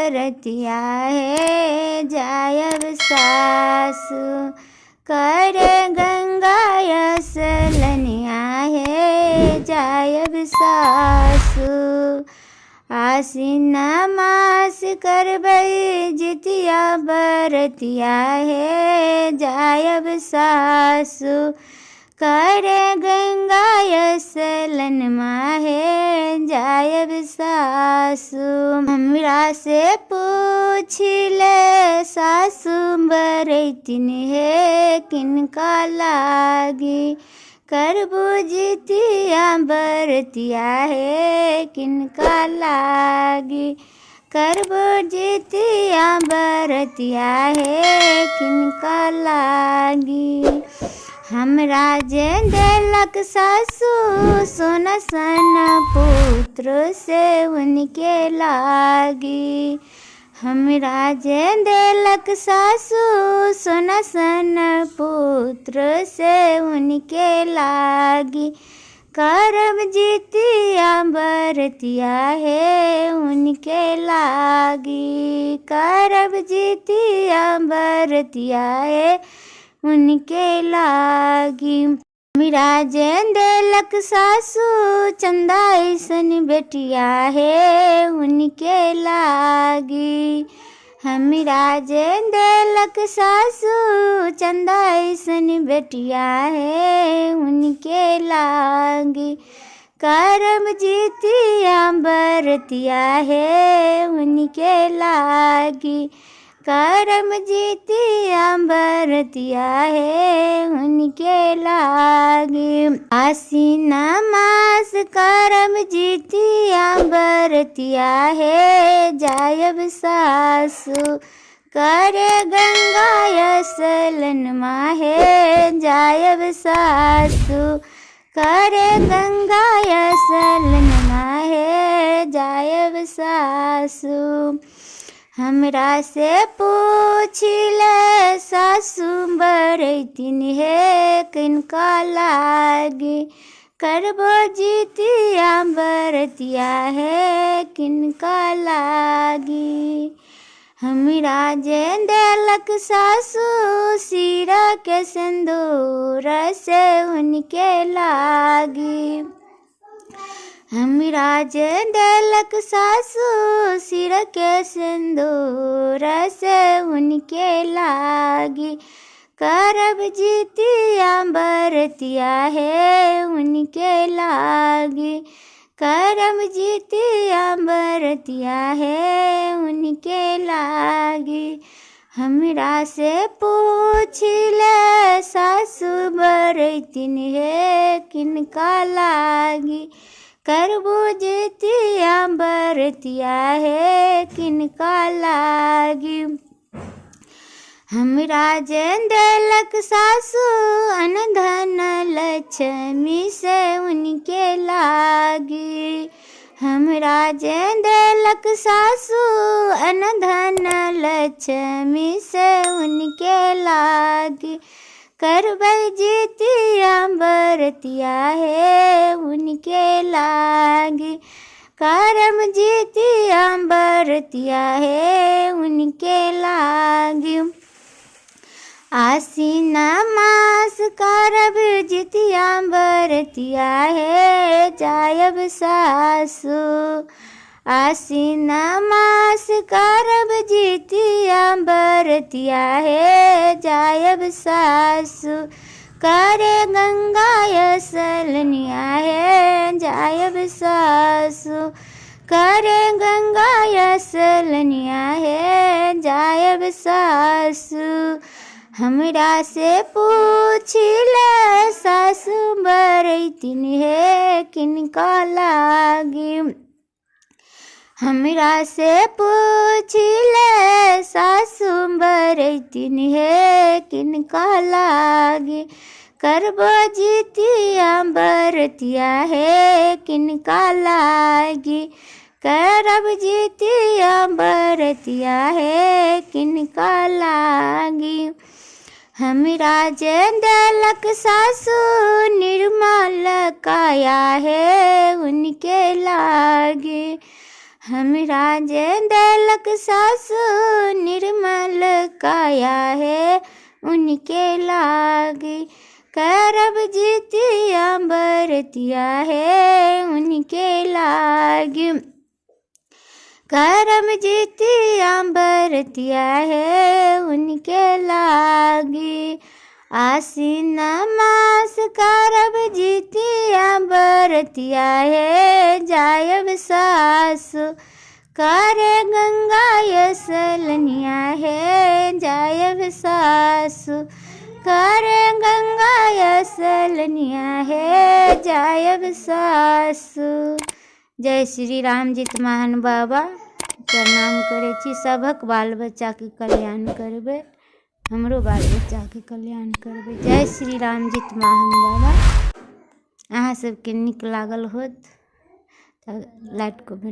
बरतिया है जायब सासु करे गंगा यसलनिया है जायब सासु आसीन मास करबई जितिया बरतिया है जायब सासु करे गंगा यसलन माहे जायब सासु हमरा से पूछ ले सासु बरतिन है किनका लागी करबू जितिया बरतिया है किनका लागी करबू जितिया बरतिया है किनका लागी हमरा जे देलक सासु सोना सन पुत्र से उनके लागी हमरा जे देलक सासु सोना सन पुत्र से उनके लागी करब जितिया बरतिया है उनके लागी करब जितिया बरतिया है उनके लागी मेरा जैन देलक सासु चंदा ऐसन बेटिया है उनके लागी हमरा जैन देलक सासु चंदा ऐसन बेटिया है उनके लागी करब जितिया बरतिया है उनके लागी करम जितिया बरतिया है उनके लागी आसीन मास करम जितिया बरतिया है जायब सासु करे गंगा यसलन माहे जायब सासु करे गंगा यसलन माहे जायब सासु हमरा से पूछ ले सासु बरतिन है किनका लागी करबो जितिया बरतिया है किनका लागी हमरा जे देलक सासु सिरा के सिंदूर से उनके लागी हमरा जे देलक सासु सिर के सिंदूर से उनके लागी करब जितिया बरतिया है उनके लागी करब जितिया बरतिया है उनके लागी हमरा से पूछ ले सासु बरतिन है किनका लागी करबू जितिया बरतिया है किनका लागी हमरा जैन देलक सासु अनधन लक्ष्मी से उनके लागी हमरा जैन देलक सासु अनधन लक्ष्मी से उनके लागी करबै जितिया बरतिया है उनके लागी करम जितिया बरतिया है उनके लागी आसीन मास करब जितिया बरतिया है जायब सासु आसीन मास करब जितिया बरतिया है जायब सासु करे गंगा यसलनिया है जायब सासु करे गंगा यसलनिया है जायब सासु हमरा से पूछ ले सासु बरतिन है किनका लागी हमरा से पूछ ले सासु बरतिन है किनका लागी करबो जितिया बरतिया है किनका लागी करब जितिया बरतिया है किनका लागी हमरा जे देलक सासु निर्मल काया है उनके लागी हमरा जे देलक सासु निर्मल काया है उनके लागी। करब जितिया बरतिया है उनके लागी। करब जितिया बरतिया है उनके लागी। आसीन मास करब जितिया बरतिया है जायब सासु करे गंगा यसलनिया है जायब सासु करे गंगा यसलनिया है जायब सासु। जय श्री राम जीत महान बाबा प्रणाम करे छी। सबक बाल बच्चा के कल्याण करबे, हमरो बाल बच्चा के कल्याण करबे। जय श्री राम जीत महान बाबा। अहाँ सबके नीक लागल होत तऽ लाइक को